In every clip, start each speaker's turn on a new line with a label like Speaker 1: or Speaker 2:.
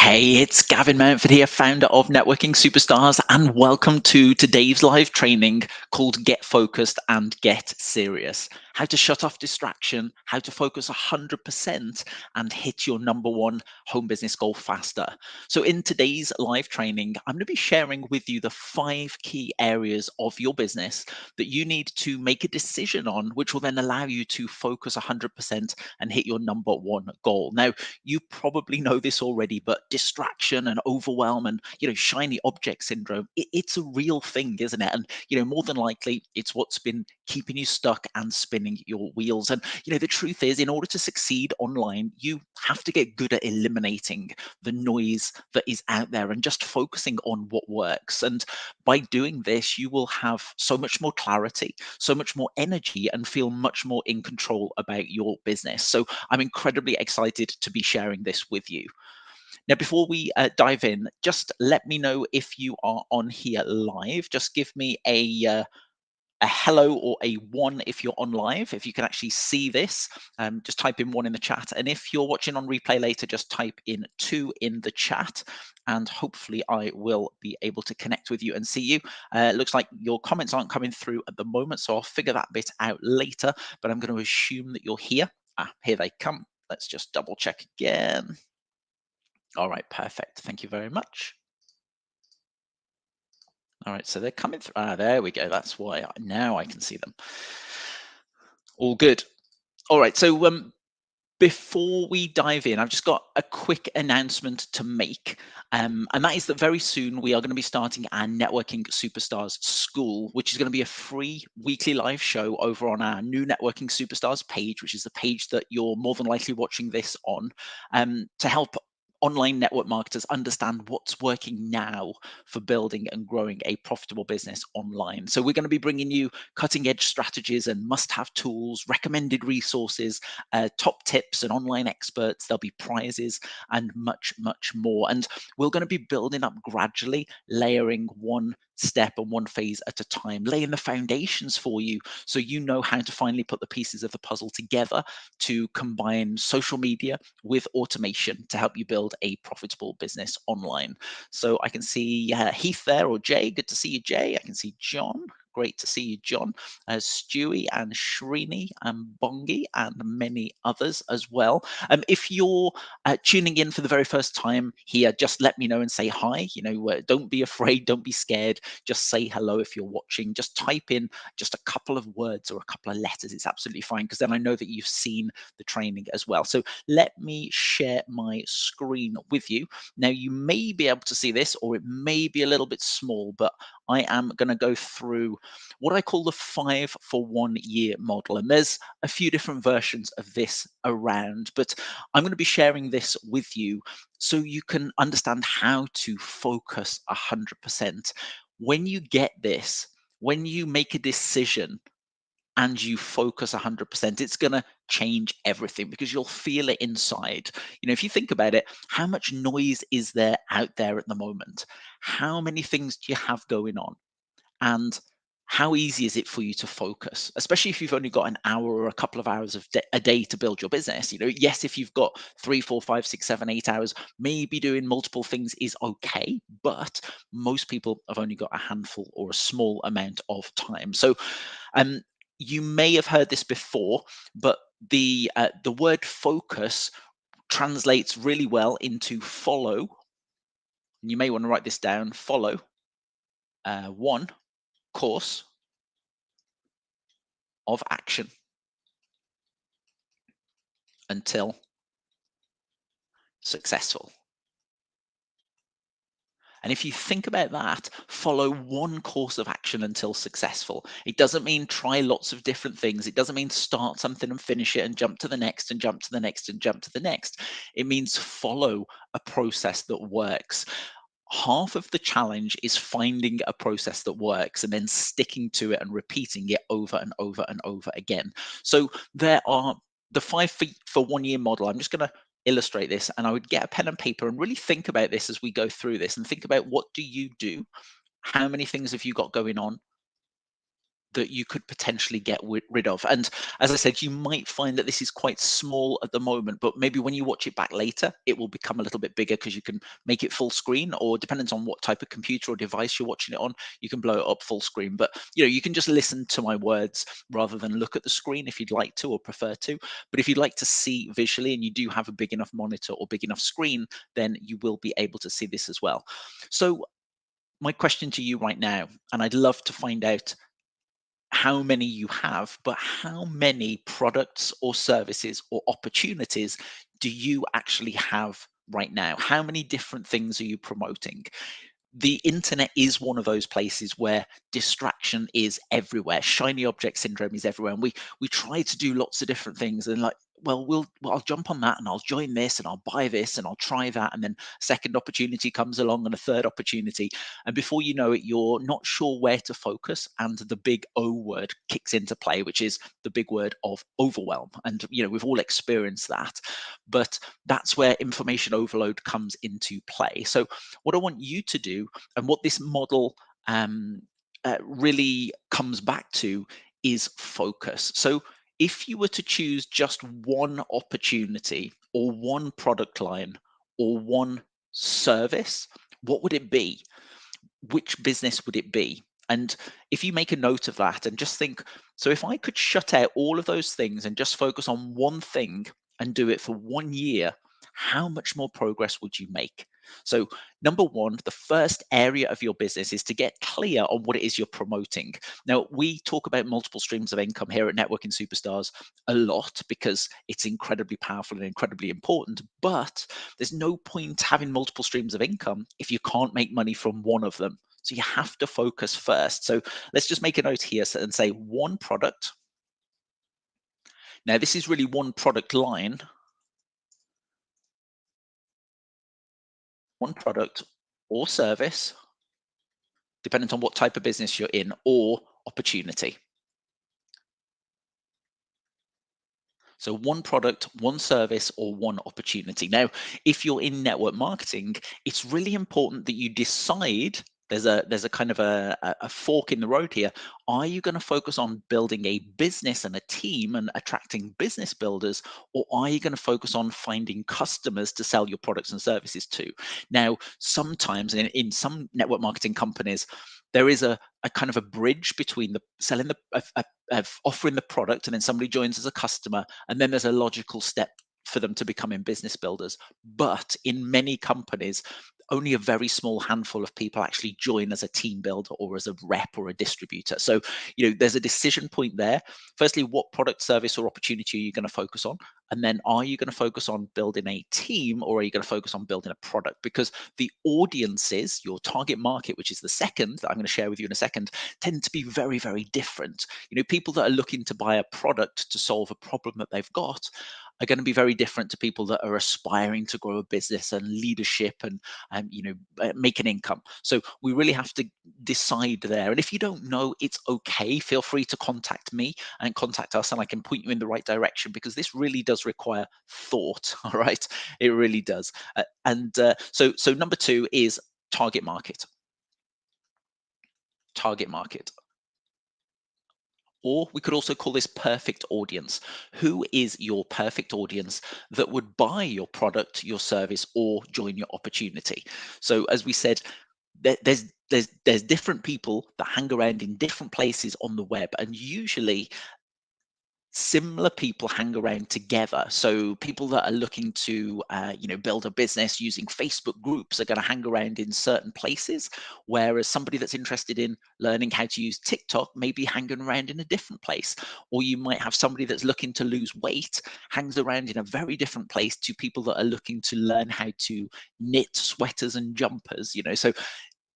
Speaker 1: Hey, it's Gavin Mountford here, founder of Networking Superstars, and welcome to Dave's live training called Get Focused and Get Serious. How to shut off distraction, how to focus 100% and hit your number one home business goal faster. So in today's live training, I'm going to be sharing with you the 5 key areas of your business that you need to make a decision on, which will then allow you to focus 100% and hit your number one goal. Now, you probably know this already, but distraction and overwhelm and shiny object syndrome, it's a real thing, isn't it? And more than likely it's what's been keeping you stuck and spinning your wheels. And the truth is, in order to succeed online, you have to get good at eliminating the noise that is out there and just focusing on what works. And by doing this, you will have so much more clarity, so much more energy, and feel much more in control about your business. So I'm incredibly excited to be sharing this with you. Now, before we dive in, just let me know if you are on here live. Just give me a hello or a one if you're on live. If you can actually see this, just type in one in the chat. And if you're watching on replay later, just type in two in the chat. And hopefully I will be able to connect with you and see you. It looks like your comments aren't coming through at the moment, so I'll figure that bit out later. But I'm going to assume that you're here. Here they come. Let's just double check again. All right, perfect. Thank you very much. All right, so they're coming through. There we go. That's why now I can see them. All good. All right, so before we dive in, I've just got a quick announcement to make. And that is that very soon we are going to be starting our Networking Superstars School, which is going to be a free weekly live show over on our new Networking Superstars page, which is the page that you're more than likely watching this on, to help online network marketers understand what's working now for building and growing a profitable business online. So we're going to be bringing you cutting edge strategies and must-have tools, recommended resources, top tips and online experts. There'll be prizes and much, much more. And we're going to be building up gradually, layering one step and one phase at a time, laying the foundations for you so you know how to finally put the pieces of the puzzle together to combine social media with automation to help you build a profitable business online. So I can see Heath there, or Jay. Good to see you, Jay. I can see John. Great to see you, John. Stewie and Srini and Bongi and many others as well. If you're tuning in for the very first time here, just let me know and say hi. Don't be afraid, don't be scared. Just say hello if you're watching. Just type in just a couple of words or a couple of letters. It's absolutely fine, because then I know that you've seen the training as well. So let me share my screen with you. Now, you may be able to see this, or it may be a little bit small, but I am going to go through what I call the 5 for 1 year model. And there's a few different versions of this around, but I'm going to be sharing this with you so you can understand how to focus 100%. When you get this, when you make a decision and you focus 100%, it's going to change everything, because you'll feel it inside. If you think about it, how much noise is there out there at the moment? How many things do you have going on? And how easy is it for you to focus, especially if you've only got an hour or a couple of hours a day to build your business? Yes, if you've got 3, 4, 5, 6, 7, 8 hours, maybe doing multiple things is okay, but most people have only got a handful or a small amount of time. So you may have heard this before, but the word focus translates really well into follow. And you may want to write this down: follow one course of action until successful. And if you think about that, follow one course of action until successful. It doesn't mean try lots of different things. It doesn't mean start something and finish it and jump to the next and jump to the next and jump to the next. It means follow a process that works. Half of the challenge is finding a process that works and then sticking to it and repeating it over and over and over again. So there are the 5 for 1 year model. I'm just going to illustrate this, and I would get a pen and paper and really think about this as we go through this, and think about, what do you do? How many things have you got going on? that you could potentially get rid of. And as I said, you might find that this is quite small at the moment, but maybe when you watch it back later, it will become a little bit bigger because you can make it full screen, or depending on what type of computer or device you're watching it on, you can blow it up full screen. But you can just listen to my words rather than look at the screen if you'd like to or prefer to. But if you'd like to see visually and you do have a big enough monitor or big enough screen, then you will be able to see this as well. So my question to you right now, and I'd love to find out how many you have, but how many products or services or opportunities do you actually have right now? How many different things are you promoting? The internet is one of those places where distraction is everywhere. Shiny object syndrome is everywhere, and we try to do lots of different things, and like, I'll jump on that, and I'll join this, and I'll buy this, and I'll try that, and then a second opportunity comes along, and a third opportunity, and before you know it, you're not sure where to focus, and the big O word kicks into play, which is the big word of overwhelm. And we've all experienced that, but that's where information overload comes into play. So what I want you to do, and what this model really comes back to, is focus. So if you were to choose just one opportunity or one product line or one service, what would it be? Which business would it be? And if you make a note of that and just think, so if I could shut out all of those things and just focus on one thing and do it for 1 year, how much more progress would you make? So, number one, the first area of your business is to get clear on what it is you're promoting. Now, we talk about multiple streams of income here at Networking Superstars a lot because it's incredibly powerful and incredibly important. But there's no point having multiple streams of income if you can't make money from one of them. So you have to focus first. So let's just make a note here and say one product. Now, this is really one product line, one product or service, depending on what type of business you're in, or opportunity. So one product, one service, or one opportunity. Now, if you're in network marketing, it's really important that you decide. There's a kind of a fork in the road here. Are you going to focus on building a business and a team and attracting business builders, or are you going to focus on finding customers to sell your products and services to? Now, sometimes in some network marketing companies, there is a kind of a bridge between the selling of offering the product, and then somebody joins as a customer, and then there's a logical step for them to becoming business builders. But in many companies, only a very small handful of people actually join as a team builder or as a rep or a distributor. So there's a decision point there. Firstly, what product, service, or opportunity are you going to focus on? And then, are you going to focus on building a team, or are you going to focus on building a product? Because the audiences, your target market, which is the second that I'm going to share with you in a second, tend to be very, very different. People that are looking to buy a product to solve a problem that they've got are going to be very different to people that are aspiring to grow a business and leadership and make an income. So we really have to decide there. And if you don't know, it's okay. Feel free to contact me and contact us, and I can point you in the right direction, because this really does require thought. All right, it really does. So number two is target market. Target market. Or we could also call this perfect audience. Who is your perfect audience that would buy your product, your service, or join your opportunity? So, as we said, there's different people that hang around in different places on the web, and usually similar people hang around together. So people that are looking to build a business using Facebook groups are going to hang around in certain places, whereas somebody that's interested in learning how to use TikTok may be hanging around in a different place. Or you might have somebody that's looking to lose weight hangs around in a very different place to people that are looking to learn how to knit sweaters and jumpers. So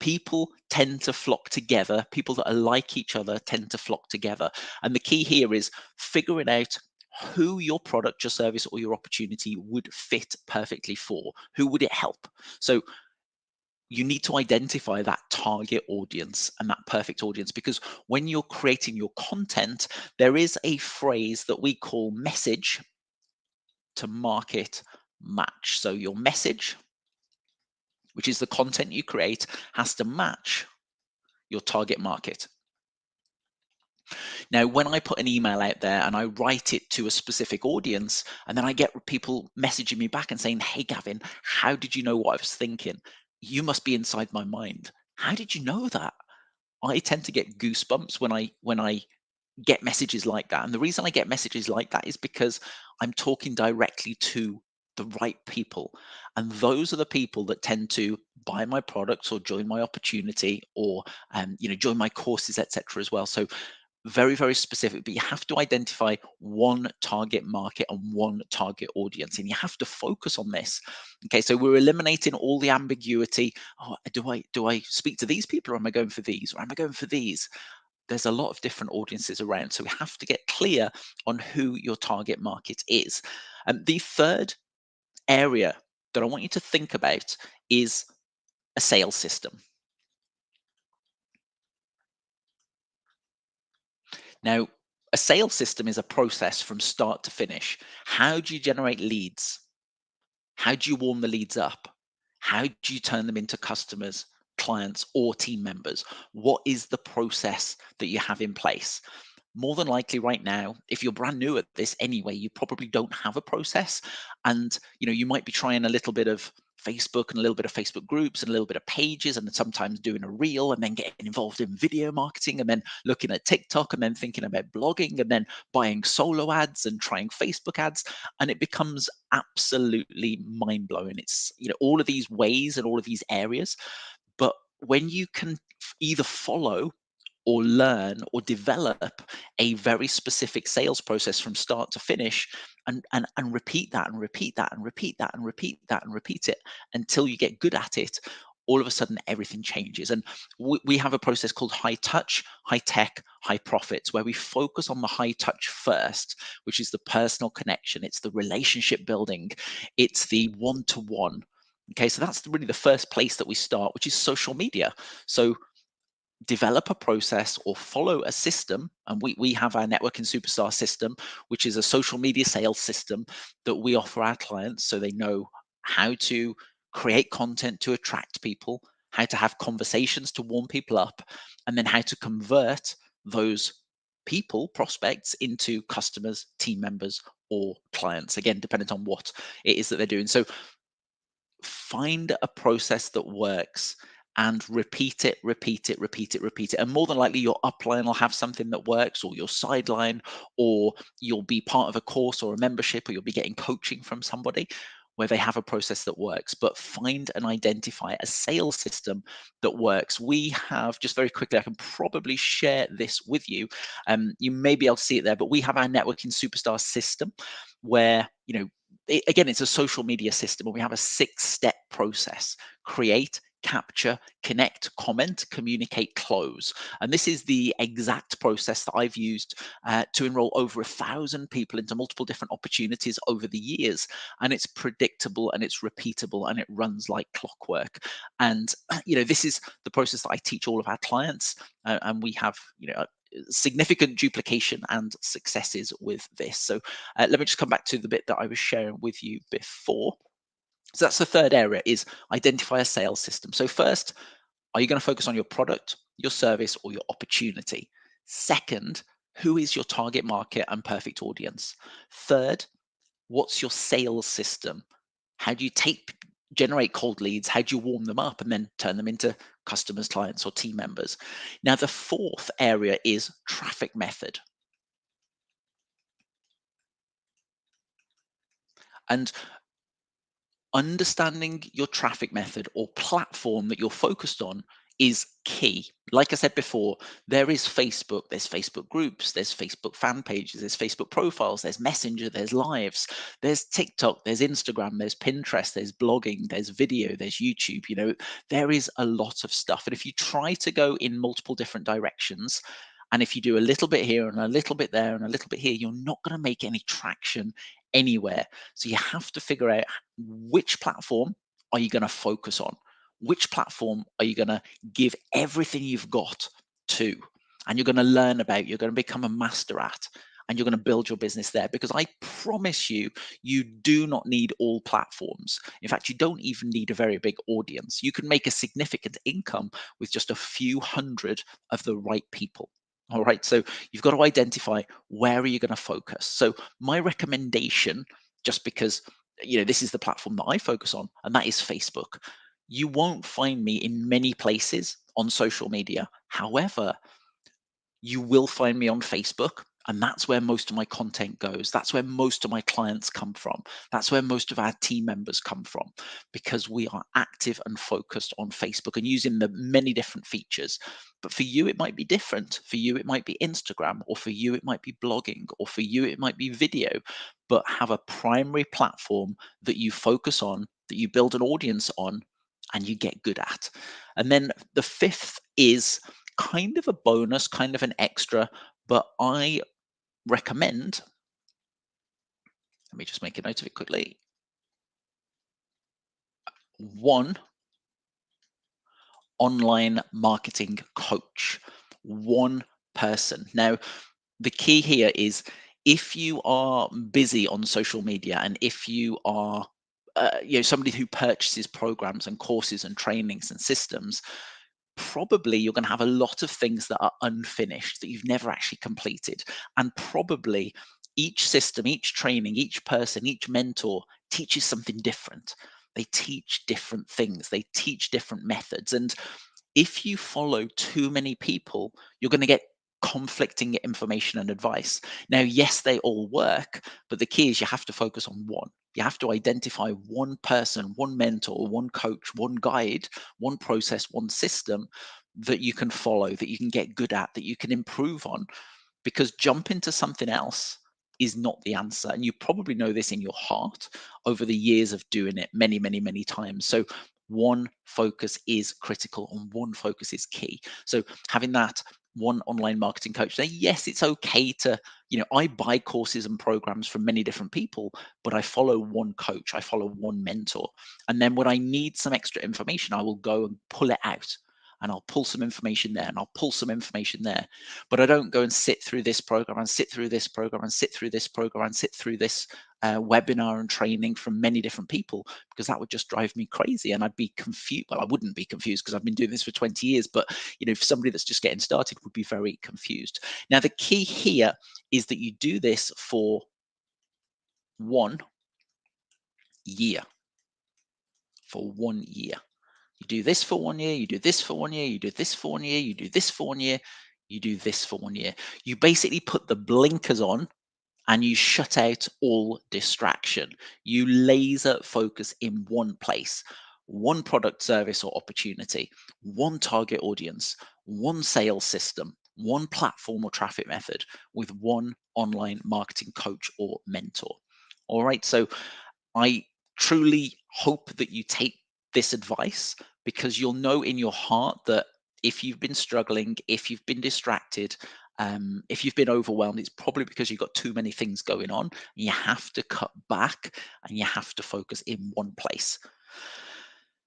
Speaker 1: people tend to flock together. People that are like each other tend to flock together. And the key here is figuring out who your product, your service, or your opportunity would fit perfectly for. Who would it help? So you need to identify that target audience and that perfect audience, because when you're creating your content, there is a phrase that we call message to market match. So your message, which is the content you create, has to match your target market. Now, when I put an email out there and I write it to a specific audience, and then I get people messaging me back and saying, "Hey, Gavin, how did you know what I was thinking? You must be inside my mind. How did you know that?" I tend to get goosebumps when I get messages like that. And the reason I get messages like that is because I'm talking directly to the right people. And those are the people that tend to buy my products or join my opportunity or join my courses, etc. as well. So very, very specific, but you have to identify one target market and one target audience, and you have to focus on this. Okay, so we're eliminating all the ambiguity. Oh, do I speak to these people, or am I going for these, or am I going for these? There's a lot of different audiences around, so we have to get clear on who your target market is. And the third area that I want you to think about is a sales system. Now, a sales system is a process from start to finish. How do you generate leads? How do you warm the leads up? How do you turn them into customers, clients, or team members? What is the process that you have in place? More than likely right now, if you're brand new at this anyway, you probably don't have a process. And you might be trying a little bit of Facebook and a little bit of Facebook groups and a little bit of pages, and then sometimes doing a reel, and then getting involved in video marketing, and then looking at TikTok, and then thinking about blogging, and then buying solo ads and trying Facebook ads. And it becomes absolutely mind-blowing. It's all of these ways and all of these areas. But when you can either follow or learn or develop a very specific sales process from start to finish, and repeat that and repeat that and repeat that and repeat that and repeat it until you get good at it, all of a sudden everything changes. And we have a process called high touch, high tech, high profits, where we focus on the high touch first, which is the personal connection, it's the relationship building, it's the one to one. Okay, so that's really the first place that we start, which is social media. So develop a process or follow a system, and we have our networking superstar system, which is a social media sales system that we offer our clients, so they know how to create content to attract people, how to have conversations to warm people up, and then how to convert those people, prospects, into customers, team members, or clients, again depending on what it is that they're doing. So find a process that works and repeat it, repeat it, repeat it, repeat it. And more than likely, your upline will have something that works, or your sideline, or you'll be part of a course or a membership, or you'll be getting coaching from somebody where they have a process that works. But find and identify a sales system that works. We have, just very quickly, I can probably share this with you. You may be able to see it there, but we have our networking superstar system where, again, it's a social media system, and we have a 6-step process: create, capture, connect, comment, communicate, close. And this is the exact process that I've used to enroll over 1,000 people into multiple different opportunities over the years. And it's predictable, and it's repeatable, and it runs like clockwork. And this is the process that I teach all of our clients, and we have significant duplication and successes with this. So let me just come back to the bit that I was sharing with you before. So that's the third area, is identify a sales system. So first, are you going to focus on your product, your service, or your opportunity? Second, who is your target market and perfect audience? Third, what's your sales system? How do you generate cold leads? How do you warm them up and then turn them into customers, clients, or team members? Now, the fourth area is traffic method. And understanding your traffic method or platform that you're focused on is key. Like I said before, there is Facebook, there's Facebook groups, there's Facebook fan pages, there's Facebook profiles, there's Messenger, there's lives, there's TikTok, there's Instagram, there's Pinterest, there's blogging, there's video, there's YouTube. There is a lot of stuff. And if you try to go in multiple different directions, and if you do a little bit here and a little bit there and a little bit here, you're not going to make any traction anywhere. So you have to figure out, which platform are you going to focus on? Which platform are you going to give everything you've got to? And you're going to learn about, you're going to become a master at, and you're going to build your business there. Because I promise you, you do not need all platforms. In fact, you don't even need a very big audience. You can make a significant income with just a few hundred of the right people. All right. So you've got to identify where are you going to focus. So my recommendation, just because this is the platform that I focus on, and that is Facebook. You won't find me in many places on social media. However, you will find me on Facebook, and that's where most of my content goes. That's where most of my clients come from. That's where most of our team members come from, because we are active and focused on Facebook and using the many different features. But for you, it might be different. For you, it might be Instagram, or for you, it might be blogging, or for you, it might be video. But have a primary platform that you focus on, that you build an audience on, and you get good at. And then the fifth is kind of a bonus, kind of an extra, but I recommend, let me just make a note of it quickly, one online marketing coach, one person. Now, the key here is if you are busy on social media, and if you are somebody who purchases programs and courses and trainings and systems, probably you're going to have a lot of things that are unfinished that you've never actually completed. And probably each system, each training, each person, each mentor teaches something different. They teach different things, they teach different methods. And if you follow too many people, you're going to get conflicting information and advice. Now, yes, they all work, but the key is you have to focus on one. You have to identify one person, one mentor, one coach, one guide, one process, one system that you can follow, that you can get good at, that you can improve on, because jump into something else is not the answer. And you probably know this in your heart over the years of doing it many, many, many times. So one focus is critical and one focus is key. So having that one online marketing coach, now, yes, it's okay to, I buy courses and programs from many different people, but I follow one coach, I follow one mentor. And then when I need some extra information, I will go and pull it out, and I'll pull some information there, and I'll pull some information there. But I don't go and sit through this program and sit through this program and sit through this program and sit through this webinar and training from many different people, because that would just drive me crazy and I'd be confused. Well, I wouldn't be confused because I've been doing this for 20 years, but for somebody that's just getting started would be very confused. Now, the key here is that you do this for 1 year. For 1 year. You do this for 1 year, you do this for 1 year, you do this for 1 year, you do this for 1 year, you do this for 1 year. You basically put the blinkers on and you shut out all distraction. You laser focus in one place, one product, service, or opportunity, one target audience, one sales system, one platform or traffic method, with one online marketing coach or mentor. All right. So I truly hope that you take this advice, because you'll know in your heart that if you've been struggling, if you've been distracted, if you've been overwhelmed, it's probably because you've got too many things going on. And you have to cut back and you have to focus in one place.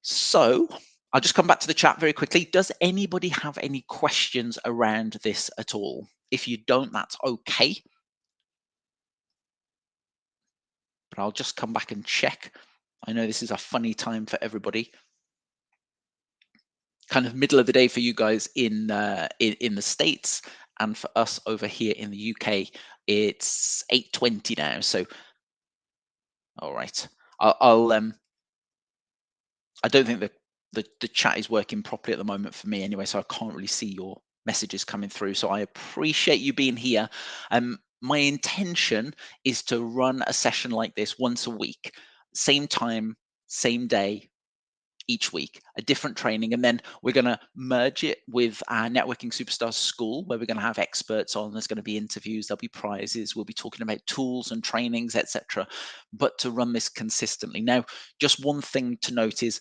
Speaker 1: So I'll just come back to the chat very quickly. Does anybody have any questions around this at all? If you don't, that's okay. But I'll just come back and check. I know this is a funny time for everybody. Kind of middle of the day for you guys in the States, and for us over here in the UK, it's 8:20 now. So, all right, I'll I don't think the chat is working properly at the moment for me anyway, so I can't really see your messages coming through. So I appreciate you being here. My intention is to run a session like this once a week, same time, same day, each week, a different training. And then we're going to merge it with our Networking Superstars School, where we're going to have experts on. There's going to be interviews, there'll be prizes, we'll be talking about tools and trainings, etc. But to run this consistently. Now, just one thing to note is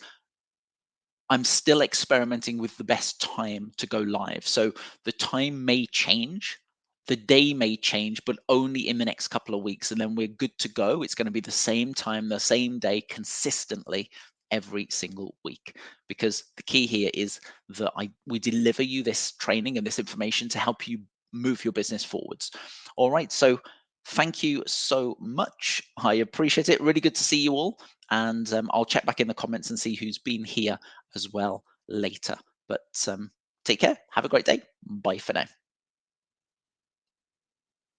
Speaker 1: I'm still experimenting with the best time to go live. So the time may change, the day may change, but only in the next couple of weeks. And then we're good to go. It's going to be the same time, the same day, consistently every single week. Because the key here is that we deliver you this training and this information to help you move your business forwards. All right. So thank you so much. I appreciate it. Really good to see you all. And I'll check back in the comments and see who's been here as well later. But take care. Have a great day. Bye for now.